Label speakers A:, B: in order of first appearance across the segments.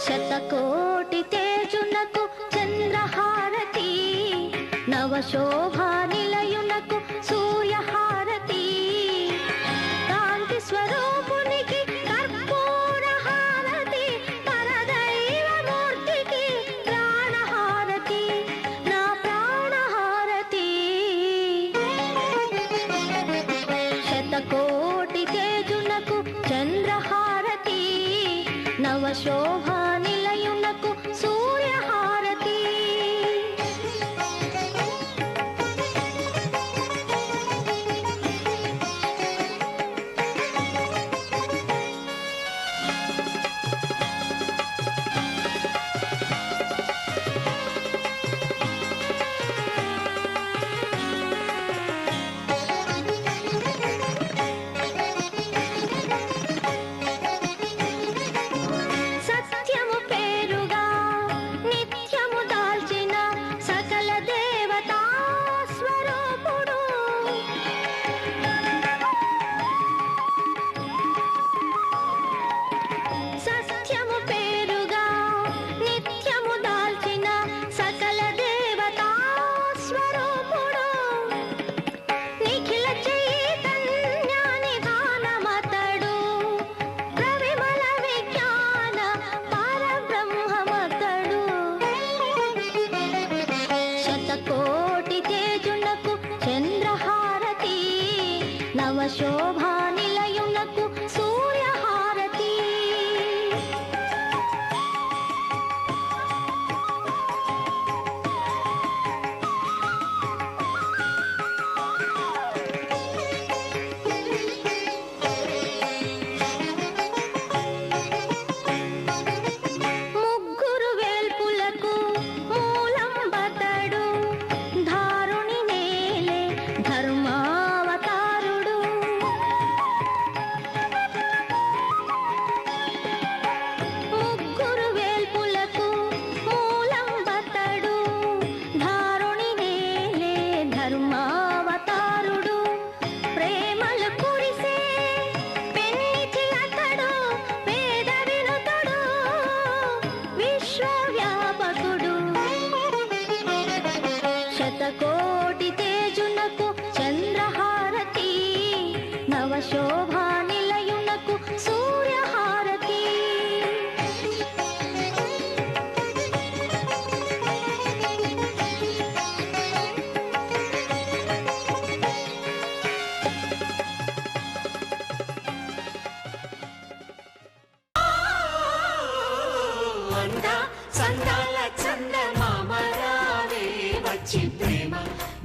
A: శతకోటి తేజునకు చంద్రహారతి, నవశోభా నిలయునకు సూర్యహారతి, కాంతి స్వరూపునికి కర్పూర హారతి, పరదైవమూర్తికి ప్రాణహారతి, నా ప్రాణహారతి. శతకోటి తేజునకు చంద్రహారతి, నవశోభా నిలయునకు సూర్యహారతి. సత్యము పేరుగా నిత్యము దాల్చిన సకల దేవతా స్వరూపుడు, సత్యము పేరుగా నిత్యము దాల్చిన సకల దేవతా స్వరూపుడు, నిఖిల చైతన్యాని గానమతడు, ప్రవిమల విజ్ఞాన పరబ్రహ్మమతడు. శతకోటి తేజునకు చంద్రహారతి, నవశోభా నిలయునకు సూర్యహారతి. ముగ్గురు వేల్పులకు మూలం బతడు, ధారుని నేలే ధర్మావతారుడు. ముగ్గురు వేల్పులకు మూలం బతడు, ధారుని నేలే ధర్మావతారుడు. ప్రేమలు కురిసే పెన్నిధి అతడు, పేద వినుతుడు, విశ్వవ్యాపకుడు. శతకోటి తేజునకు చంద్రహారతి, నవశోభా నిలయునకు సూర్యహారతి.
B: అంద సందాల చందమామ రావే, వచ్చి ప్రేమ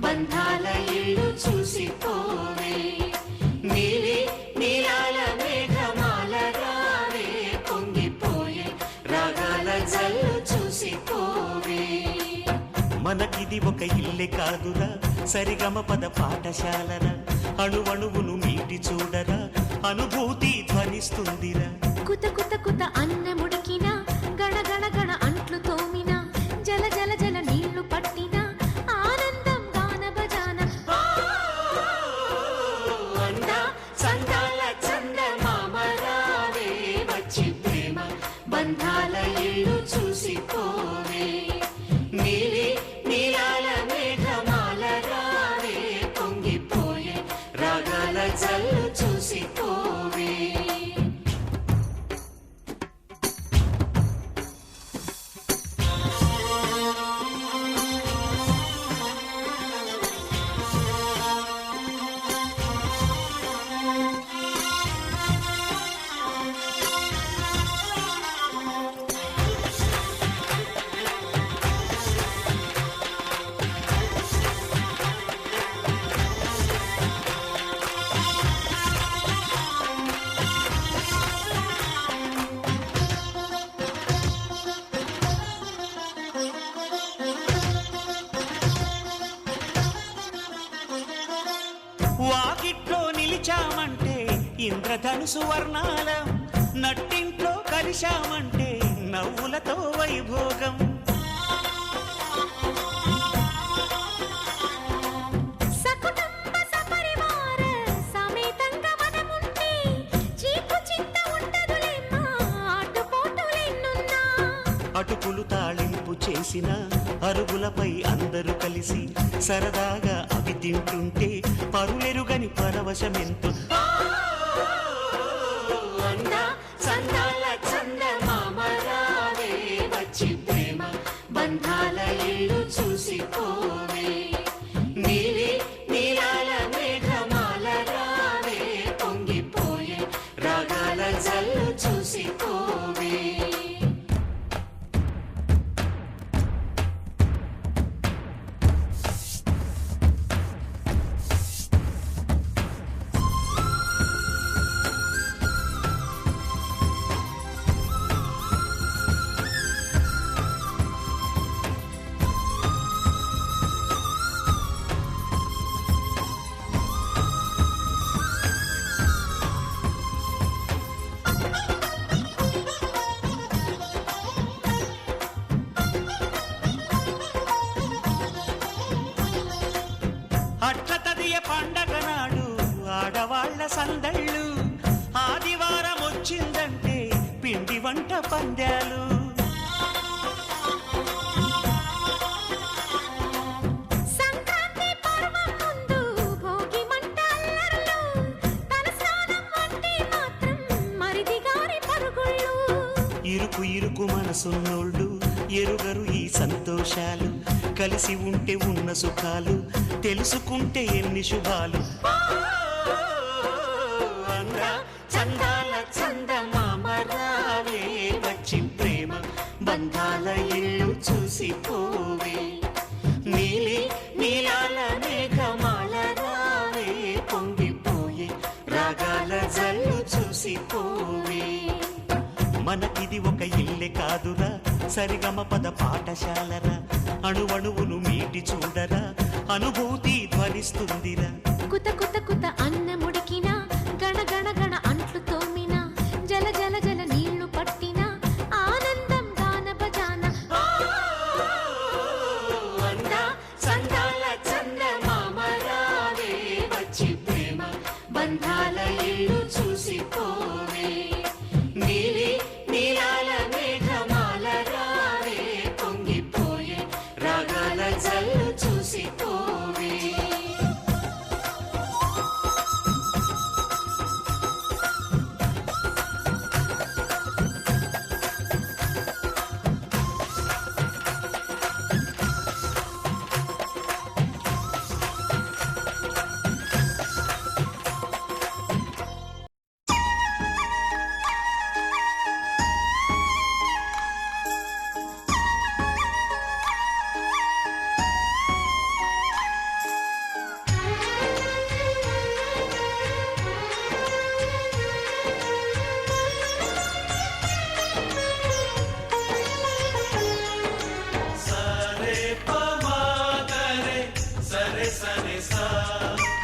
B: బంధాల ఇల్లు చూసిపోవే, నీలి నీలాల మేఘమాల రావే, పొంగిపోయే రాగాల జల్లు చూసిపోవే.
C: మనకిది ఒక ఇల్లే కాదురా, సరిగమ పద పాఠశాలరా, అణువణువును మీటి చూడరా, అనుభూతి ధ్వనిస్తుందిరా.
D: కుత కుత కుత అన్నముడికిన, గణ గణ గణ అంట్లు తోమిన, జల జల జల నీళ్లు పట్టిన, ఆనందం గాన భజాన.
B: అంద సందాల చందమామ రావే, వచ్చి ప్రేమ బంధాల ఇల్లు చూసిపోవే, నీలి నీలాల మేఘమాల రావే, పొంగిపోయే రాగాల జల్లు చూసిపోవే.
C: వాకిట్లో నిలిచామంటే ఇంద్రధనుసు వర్ణాలం, నట్టింట్లో కలిశామంటే నవ్వులతో వైభోగం.
D: సకుటుంబ సపరివార సమేతంగా మనముంటే చీకు చింత ఉండదులేమ్మా, ఆటుపోటులెన్నున్నా.
C: చూసిన అరుగులపై అందరూ కలిసి సరదాగా అవి తింటుంటే పరులెరుగని పరవశమెంతో
B: అంద చందాల చందమామ రావే వచ్చి ప్రేమ బంధాల ఇల్లు చూసిపోవే నీలి నీలాల మేఘమాల రావే పొంగిపోయే రాగాల జల్లు చూసిపోవే
C: అట్ల తదియ పండగ నాడు ఆడవాళ్ల సందళ్ళు ఆదివారం వచ్చిందంటే పిండి వంట పందాలు
D: సంక్రాంతి పర్వం ముందు భోగి మంట అల్లర్లు తలస్నానం అంటే మాత్రం మరిది గారి పరుగుళ్ళు
C: ఇరుకు ఇరుకు మనసున్నోళ్ళు ఎరుగరు ఈ సంతోషాలు కలిసి ఉంటే ఉన్న సుఖాలు తెలుసుకుంటే ఎన్ని శుభాలు
B: అంద చందాల చందమామ రావే వచ్చి ప్రేమ బంధాల ఇల్లు చూసిపోవే నీలి నీలాల మేఘమాల రావే పొంగిపోయే రాగాల జల్లు చూసిపోవే
C: మనకిది ఒక ఇల్లే కాదురా సరిగమ పద పాఠశాలరా అణువణువును మీటి చూడరా అనుభూతి ధ్వనిస్తుందిరా
D: కుత కుత కుత అన్నముడికినా గణ గణ గణ అంట్లు తోమినా జల జల జల నీళ్లు పట్టినా ఆనందం గాన బజాన
B: అంద చందాల చందమామ రావే వచ్చి ప్రేమ బంధాల ఇల్లు చూసిపోవే నీలి నీలాల మేఘమాల రావే పొంగిపోయే రాగాల జల్లు చూసిపోవే
C: సరే పమా గరే సరే సరే